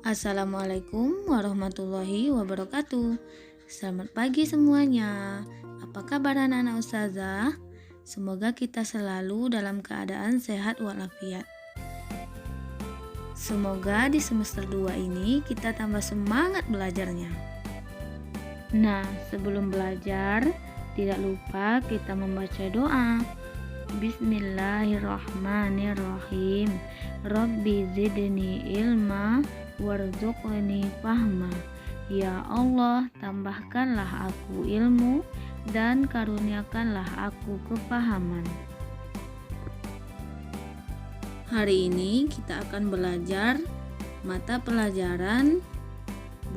Assalamualaikum warahmatullahi wabarakatuh. Selamat pagi semuanya. Apa kabar anak-anak ustazah? Semoga kita selalu dalam keadaan sehat walafiat. Semoga di semester 2 ini kita tambah semangat belajarnya. Nah, sebelum belajar, tidak lupa kita membaca doa. Bismillahirrahmanirrahim. Rabbi zidni ilma warzuqni fahma. Ya Allah, tambahkanlah aku ilmu dan karuniakanlah aku kepahaman. Hari ini kita akan belajar mata pelajaran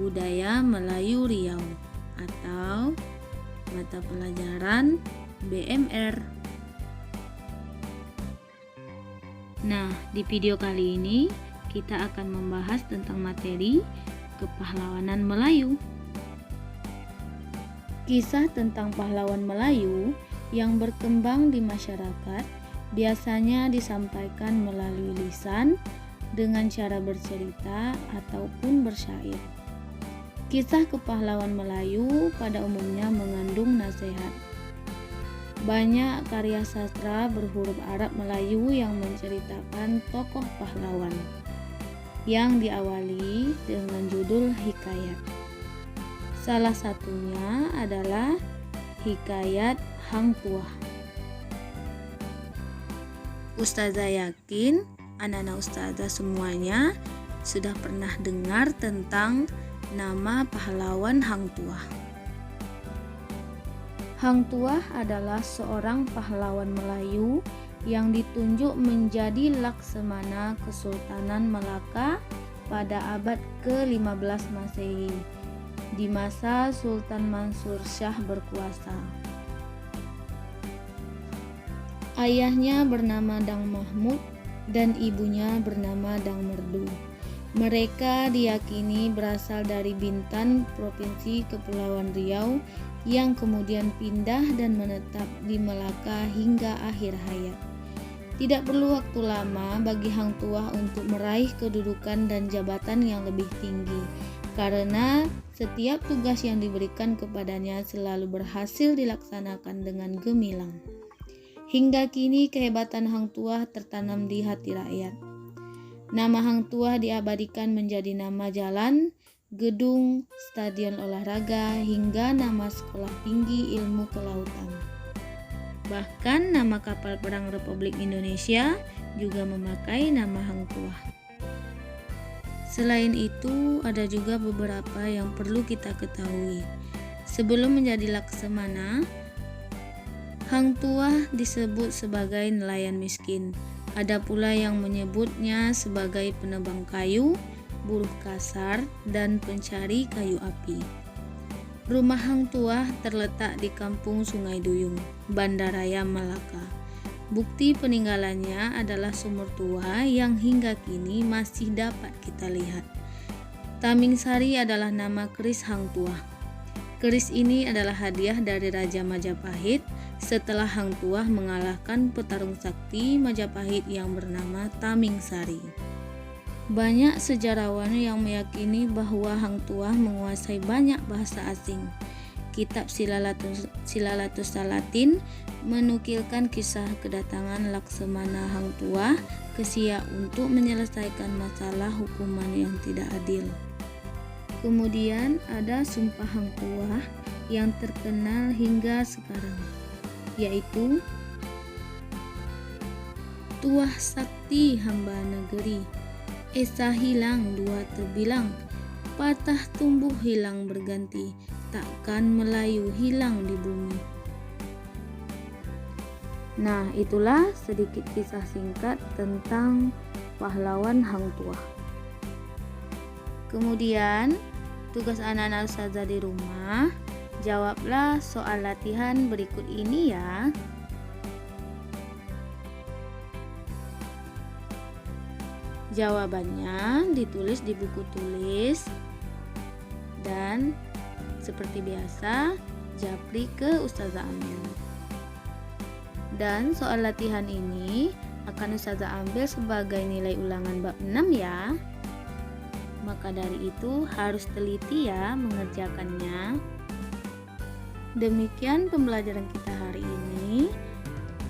Budaya Melayu Riau atau mata pelajaran BMR. Nah, di video kali ini kita akan membahas tentang materi kepahlawanan Melayu. Kisah tentang pahlawan Melayu yang berkembang di masyarakat biasanya disampaikan melalui lisan dengan cara bercerita ataupun bersyair. Kisah kepahlawan Melayu pada umumnya mengandung nasihat. Banyak karya sastra berhuruf Arab Melayu yang menceritakan tokoh pahlawan yang diawali dengan judul hikayat. Salah satunya adalah Hikayat Hang Tuah. Ustazah yakin anak-anak ustazah semuanya sudah pernah dengar tentang nama pahlawan Hang Tuah. Hang Tuah adalah seorang pahlawan Melayu yang ditunjuk menjadi Laksamana Kesultanan Melaka pada abad ke-15 Masehi di masa Sultan Mansur Shah berkuasa. Ayahnya bernama Dang Mahmud dan ibunya bernama Dang Merdu. Mereka diyakini berasal dari Bintan, Provinsi Kepulauan Riau, yang kemudian pindah dan menetap di Melaka hingga akhir hayat. Tidak perlu waktu lama bagi Hang Tuah untuk meraih kedudukan dan jabatan yang lebih tinggi, karena setiap tugas yang diberikan kepadanya selalu berhasil dilaksanakan dengan gemilang. Hingga kini kehebatan Hang Tuah tertanam di hati rakyat. Nama Hang Tuah diabadikan menjadi nama jalan, gedung, stadion olahraga, hingga nama sekolah tinggi ilmu kelautan. Bahkan nama kapal perang Republik Indonesia juga memakai nama Hang Tuah. Selain itu, ada juga beberapa yang perlu kita ketahui. Sebelum menjadi Laksamana, Hang Tuah disebut sebagai nelayan miskin. Ada pula yang menyebutnya sebagai penebang kayu, buruh kasar, dan pencari kayu api. Rumah Hang Tuah terletak di Kampung Sungai Duyung, Bandaraya Melaka. Bukti peninggalannya adalah sumur tua yang hingga kini masih dapat kita lihat. Taming Sari adalah nama keris Hang Tuah. Keris ini adalah hadiah dari Raja Majapahit setelah Hang Tuah mengalahkan petarung sakti Majapahit yang bernama Taming Sari. Banyak sejarawan yang meyakini bahwa Hang Tuah menguasai banyak bahasa asing. Kitab Silalatus Salatin menukilkan kisah kedatangan Laksamana Hang Tuah ke Siak untuk menyelesaikan masalah hukuman yang tidak adil. Kemudian ada Sumpah Hang Tuah yang terkenal hingga sekarang, yaitu Tuah Sakti hamba negeri, esa hilang dua terbilang, patah tumbuh hilang berganti, takkan Melayu hilang di bumi. Nah, itulah sedikit kisah singkat tentang pahlawan Hang Tuah. Kemudian, tugas anak-anak ustazah di rumah, jawablah soal latihan berikut ini ya. Jawabannya ditulis di buku tulis dan seperti biasa japri ke Ustazah Amel. Dan soal latihan ini akan Ustazah ambil sebagai nilai ulangan bab 6 ya. Maka dari itu harus teliti ya mengerjakannya. Demikian pembelajaran kita hari ini,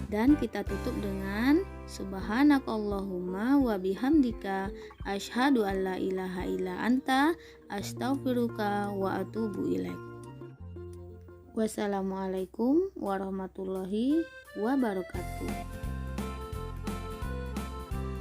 dan kita tutup dengan subhanakallahumma wa bihamdika asyhadu an la ilaha illa anta astaghfiruka wa atubu ilaik. Wassalamualaikum warahmatullahi wabarakatuh.